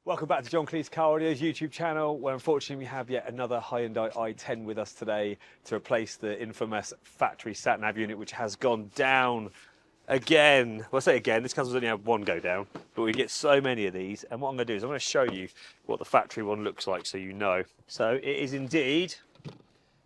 Welcome back to John Kleis Car Audio's YouTube channel, where unfortunately we have yet another Hyundai i10 with us today to replace the infamous factory sat-nav unit, which has gone down again. Well, I say again, this customer's only had one go down, but we get so many of these. And what I'm going to do is I'm going to show you what the factory one looks like so you know. So it is indeed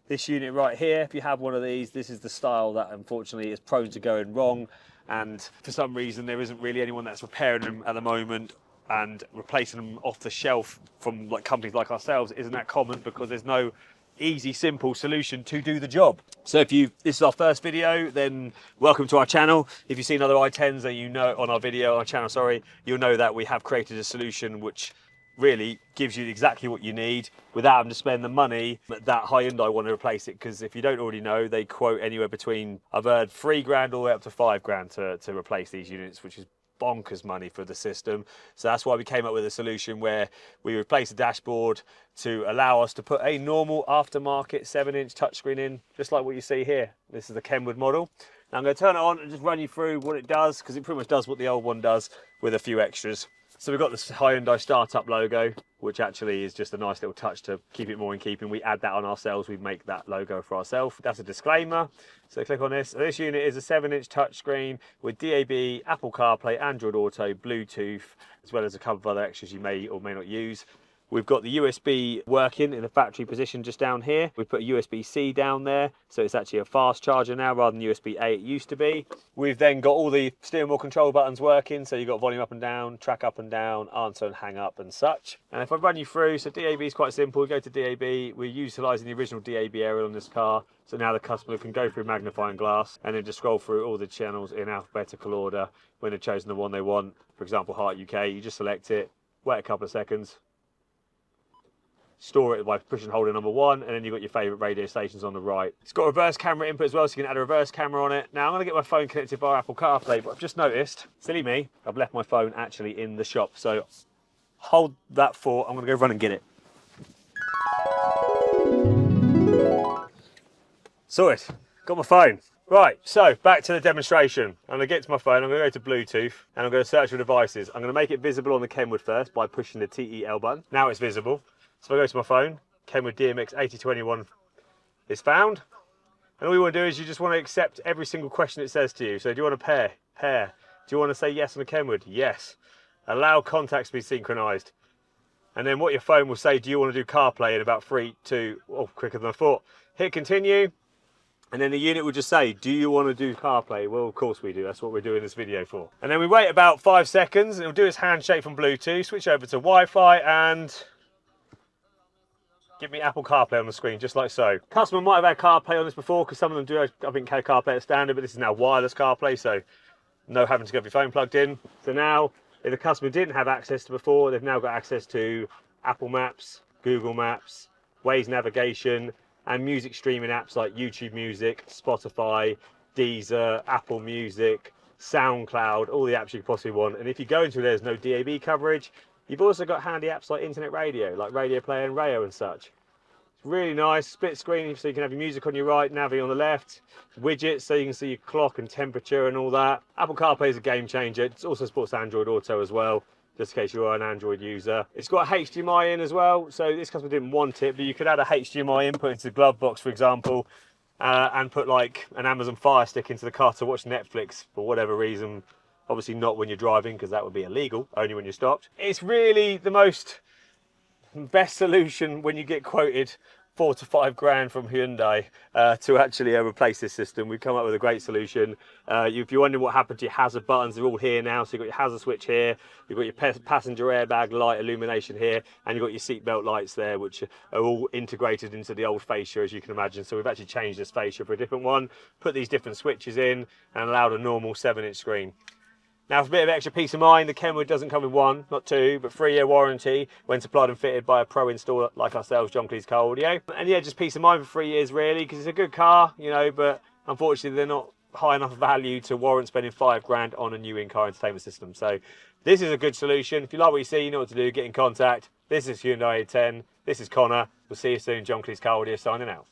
this unit right here. If you have one of these, this is the style that unfortunately is prone to going wrong. And for some reason, there isn't really anyone that's repairing them at the moment. And replacing them off the shelf from companies like ourselves isn't that common because there's no easy, simple solution to do the job. So if this is our first video, then welcome to our channel. If you've seen other i10s that you know on our channel, sorry, you'll know that we have created a solution which really gives you exactly what you need without having to spend the money that Hyundai want to replace it. Because if you don't already know, they quote anywhere between, I've heard, £3,000 all the way up to £5,000 to replace these units, which is bonkers money for the system. So that's why we came up with a solution where we replace the dashboard to allow us to put a normal aftermarket 7-inch touchscreen in, just like what you see here. This is the Kenwood model. Now I'm going to turn it on and just run you through what it does, because it pretty much does what the old one does with a few extras. So we've got this Hyundai startup logo, which actually is just a nice little touch to keep it more in keeping. We add that on ourselves, we make that logo for ourselves. That's a disclaimer. So click on this. This unit is a 7-inch touchscreen with DAB, Apple CarPlay, Android Auto, Bluetooth, as well as a couple of other extras you may or may not use. We've got the USB working in the factory position just down here. We've put a USB-C down there, so it's actually a fast charger now rather than USB-A it used to be. We've then got all the steering wheel control buttons working, so you've got volume up and down, track up and down, answer and hang up and such. And if I run you through, so DAB is quite simple. We go to DAB, we're utilising the original DAB aerial on this car, so now the customer can go through magnifying glass and then just scroll through all the channels in alphabetical order when they've chosen the one they want. For example, Heart UK, you just select it, wait a couple of seconds, store it by pushing and holding number 1, and then you've got your favourite radio stations on the right. It's got a reverse camera input as well, so you can add a reverse camera on it. Now I'm going to get my phone connected via Apple CarPlay, but I've just noticed, silly me, I've left my phone actually in the shop. So hold that thought, I'm going to go run and get it. Sorted, got my phone. Right, so back to the demonstration. I'm going to get to my phone, I'm going to go to Bluetooth, and I'm going to search for devices. I'm going to make it visible on the Kenwood first by pushing the TEL button. Now it's visible. So if I go to my phone, KENWOOD DMX8021 is found. And all you want to do is you just want to accept every single question it says to you. So do you want to pair? Pair. Do you want to say yes on the Kenwood? Yes. Allow contacts to be synchronized. And then what your phone will say, do you want to do CarPlay in about 3, 2, oh, quicker than I thought. Hit continue. And then the unit will just say, do you want to do CarPlay? Well, of course we do. That's what we're doing this video for. And then we wait about 5 seconds. And it'll do its handshake from Bluetooth, switch over to Wi-Fi and give me Apple CarPlay on the screen, just like so. Customer might have had CarPlay on this before, because some of them do, I think, have CarPlay at standard, but this is now wireless CarPlay, so no having to get your phone plugged in. So now, if the customer didn't have access to before, they've now got access to Apple Maps, Google Maps, Waze navigation, and music streaming apps like YouTube Music, Spotify, Deezer, Apple Music, SoundCloud, all the apps you could possibly want. And if you go into there's no DAB coverage, you've also got handy apps like internet radio, like Radio Player and Rayo and such. It's really nice, split screen, so you can have your music on your right, Navi on the left, widgets so you can see your clock and temperature and all that. Apple CarPlay is a game changer. It also supports Android Auto as well, just in case you are an Android user. It's got HDMI in as well, so this customer didn't want it, but you could add a HDMI input into the glove box, for example, and put like an Amazon Fire Stick into the car to watch Netflix for whatever reason. Obviously not when you're driving, because that would be illegal, only when you're stopped. It's really the best solution when you get quoted 4 to 5 grand from Hyundai to actually replace this system. We've come up with a great solution. If you're wondering what happened to your hazard buttons, they're all here now. So you've got your hazard switch here, you've got your passenger airbag light illumination here, and you've got your seatbelt lights there, which are all integrated into the old fascia, as you can imagine. So we've actually changed this fascia for a different one, put these different switches in, and allowed a normal 7-inch screen. Now, for a bit of extra peace of mind, the Kenwood doesn't come with 1, not 2, but 3-year warranty when supplied and fitted by a pro installer like ourselves, John Kleis Car Audio. And yeah, just peace of mind for 3 years really, because it's a good car, you know, but unfortunately they're not high enough value to warrant spending 5 grand on a new in-car entertainment system. So this is a good solution. If you like what you see, you know what to do, get in contact. This is Hyundai i10, this is Connor. We'll see you soon, John Kleis Car Audio signing out.